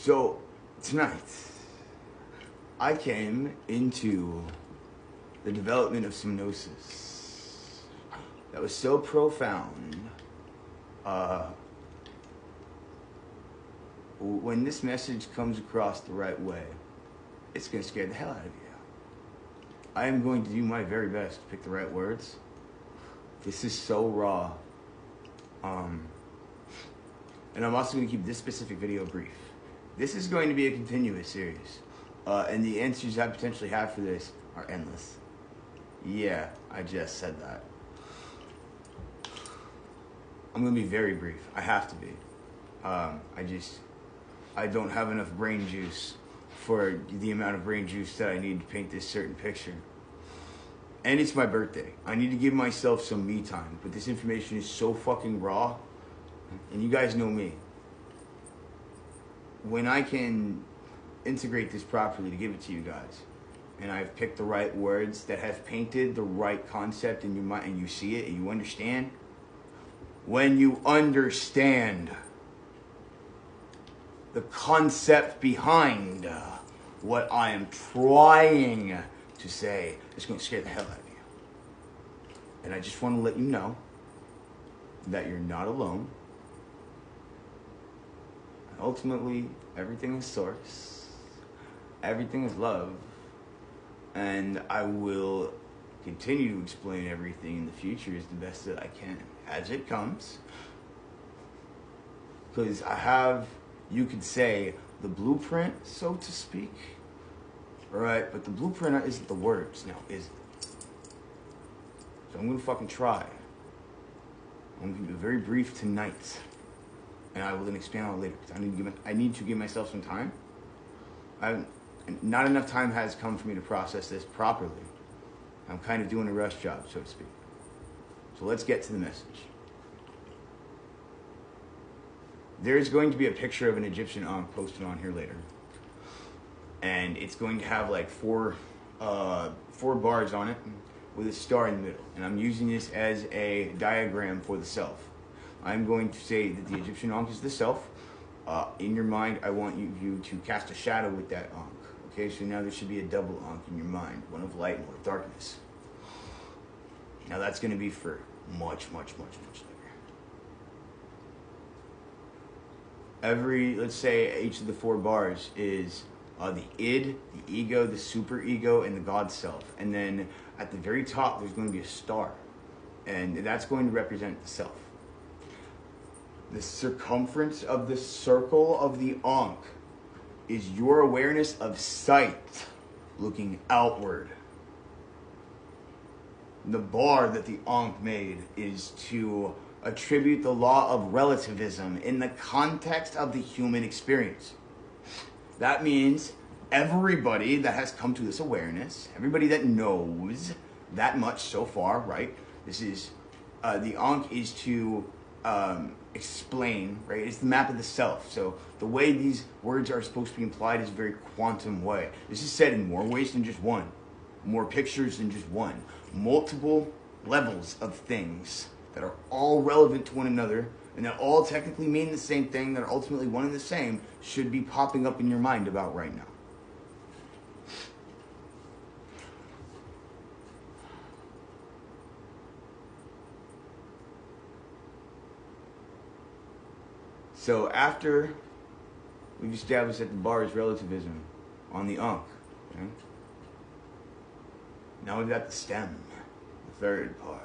So, tonight, I came into the development of some gnosis that was so profound. When this message comes across the right way, it's going to scare the hell out of you. I am going to do my very best to pick the right words. This is so raw. And I'm also going to keep this specific video brief. This is going to be a continuous series. And the answers I potentially have for this are endless. Yeah, I just said that. I'm going to be very brief. I have to be. I don't have enough brain juice for the amount of brain juice that I need to paint this certain picture. And it's my birthday. I need to give myself some me time. But this information is so fucking raw. And you guys know me. When I can integrate this properly to give it to you guys, and I've picked the right words that have painted the right concept in your mind, and you see it and you understand, when you understand the concept behind what I am trying to say, it's going to scare the hell out of you. And I just want to let you know that you're not alone. Ultimately, everything is source. Everything is love. And I will continue to explain everything in the future as the best that I can, as it comes. Because I have, you could say, the blueprint, so to speak. Alright, but the blueprint isn't the words now, is it? So I'm going to fucking try. I'm going to be very brief tonight. And I will then expand on it later. Because I need to give myself some time. Not enough time has come for me to process this properly. I'm kind of doing a rush job, so to speak. So let's get to the message. There's going to be a picture of an Egyptian Ankh posted on here later. And it's going to have like four bars on it with a star in the middle. And I'm using this as a diagram for the self. I'm going to say that the Egyptian Ankh is the self. In your mind, I want you to cast a shadow with that Ankh. Okay, so now there should be a double Ankh in your mind. One of light and one of darkness. Now that's going to be for much, much, much, much later. Let's say each of the four bars is the id, the ego, the superego, and the God self. And then at the very top, there's going to be a star. And that's going to represent the self. The circumference of the circle of the Ankh is your awareness of sight looking outward. The bar that the Ankh made is to attribute the law of relativism in the context of the human experience. That means everybody that has come to this awareness, everybody that knows that much so far, right? This is, the Ankh is to explain, right? It's the map of the self. So the way these words are supposed to be implied is a very quantum way. This is said in more ways than just one. More pictures than just one. Multiple levels of things that are all relevant to one another and that all technically mean the same thing, that are ultimately one and the same, should be popping up in your mind about right now. So after we've established that the bar is relativism on the Ankh, okay? Now we've got the stem, the third part.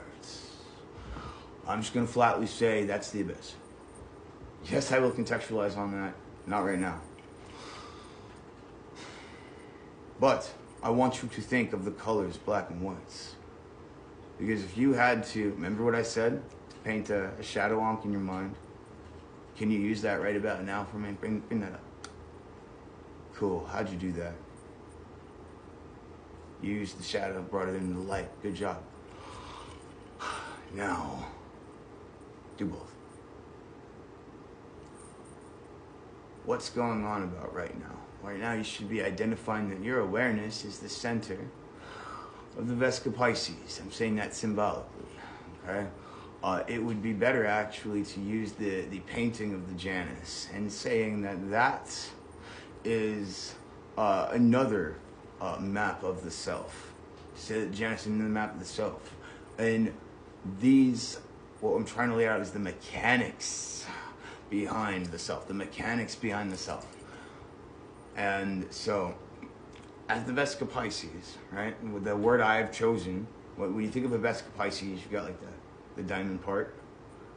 I'm just going to flatly say that's the abyss. Yes, I will contextualize on that. Not right now. But I want you to think of the colors black and whites. Because if you had to, remember what I said? To paint a shadow Ankh in your mind. Can you use that right about now for me? Bring that up. Cool. How'd you do that? You used the shadow, brought it into the light. Good job. Now, do both. What's going on about right now? Right now, you should be identifying that your awareness is the center of the Vesica Pisces. I'm saying that symbolically. Okay? It would be better actually to use the painting of the Janus and saying that is another map of the self. So Janus in the map of the self. And these, what I'm trying to lay out is the mechanics behind the self. The mechanics behind the self. And so, as the Vesica Pisces, right? With the word I've chosen, when you think of a Vesica Pisces, you've got like the diamond part.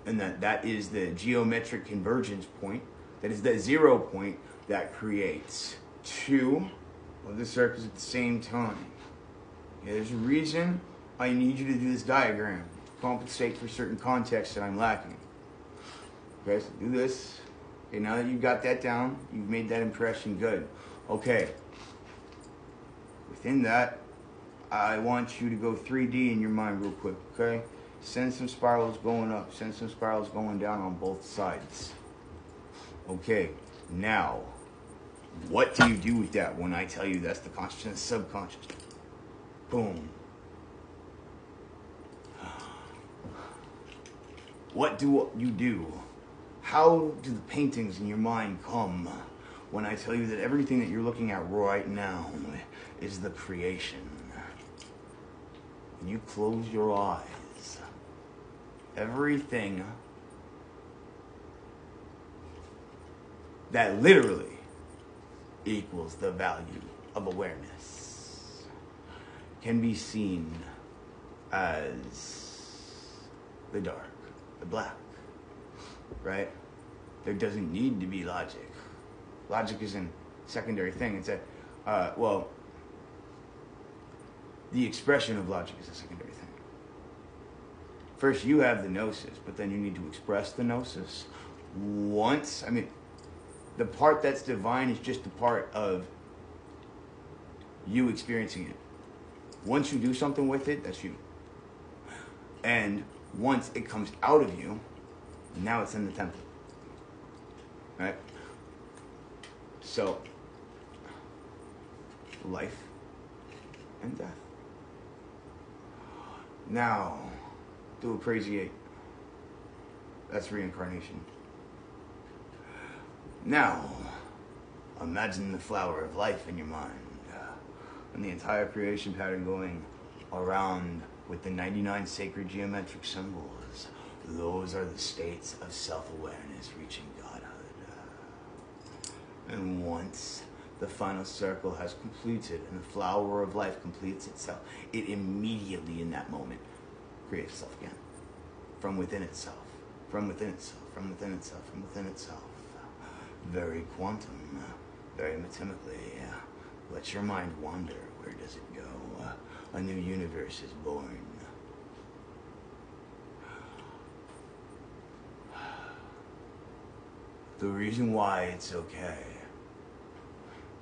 And that is the geometric convergence point. That is the 0 point that creates two of the circles at the same time. Okay, there's a reason I need you to do this diagram to compensate for certain contexts that I'm lacking. Okay, so do this. Okay, now that you've got that down, you've made that impression good. Okay. Within that, I want you to go 3D in your mind real quick, okay? Send some spirals going up, send some spirals going down on both sides. Okay, now, what do you do with that when I tell you that's the conscious and the subconscious? Boom. What do you do? How do the paintings in your mind come when I tell you that everything that you're looking at right now is the creation? When you close your eyes, everything that literally equals the value of awareness can be seen as the dark, the black, right? There doesn't need to be logic. Logic is a secondary thing. It's well, the expression of logic is a secondary thing. First, you have the gnosis, but then you need to express the gnosis. Once, I mean, the part that's divine is just the part of you experiencing it. Once you do something with it, that's you. And once it comes out of you, now it's in the template. Right? So, life and death. Now, do a crazy 8. That's reincarnation. Now, imagine the flower of life in your mind. And the entire creation pattern going around with the 99 sacred geometric symbols. Those are the states of self-awareness reaching godhood. And once the final circle has completed and the flower of life completes itself, it immediately in that moment creates itself again. From within itself. From within itself. From within itself. From within itself. Very quantum. Very mathematically. Let your mind wander. Where does it go? A new universe is born. The reason why it's okay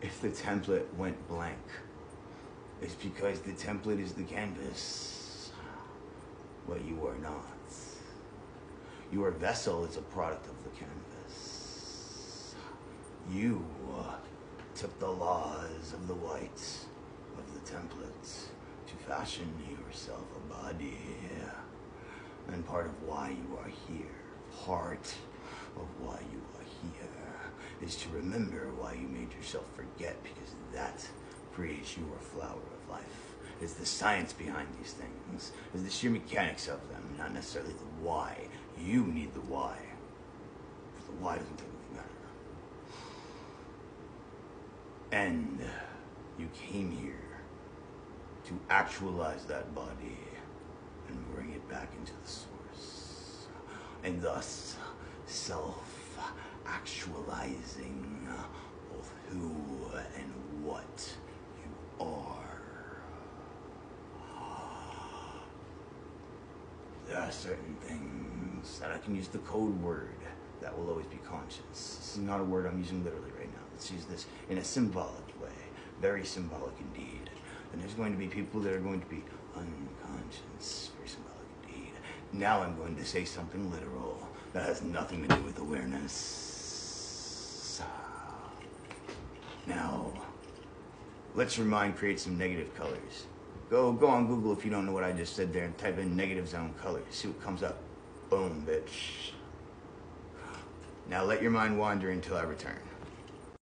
if the template went blank is because the template is the canvas, but you are not. Your vessel is a product of the canvas. You took the laws of the whites of the template to fashion yourself a body. And part of why you are here, part of why you are here, is to remember why you made yourself forget, because that creates your flower of life. It's the science behind these things. It's the sheer mechanics of them, not necessarily the why. You need the why. The why doesn't technically matter. And you came here to actualize that body and bring it back into the source. And thus, self-actualizing both who and what you are. There are certain things that I can use the code word that will always be conscious. This is not a word I'm using literally right now. Let's use this in a symbolic way. Very symbolic indeed. And there's going to be people that are going to be unconscious. Very symbolic indeed. Now I'm going to say something literal that has nothing to do with awareness. Now, let's your mind create some negative colors. Go on Google if you don't know what I just said there and type in negative zone colors. See what comes up. Boom, bitch. Now let your mind wander until I return.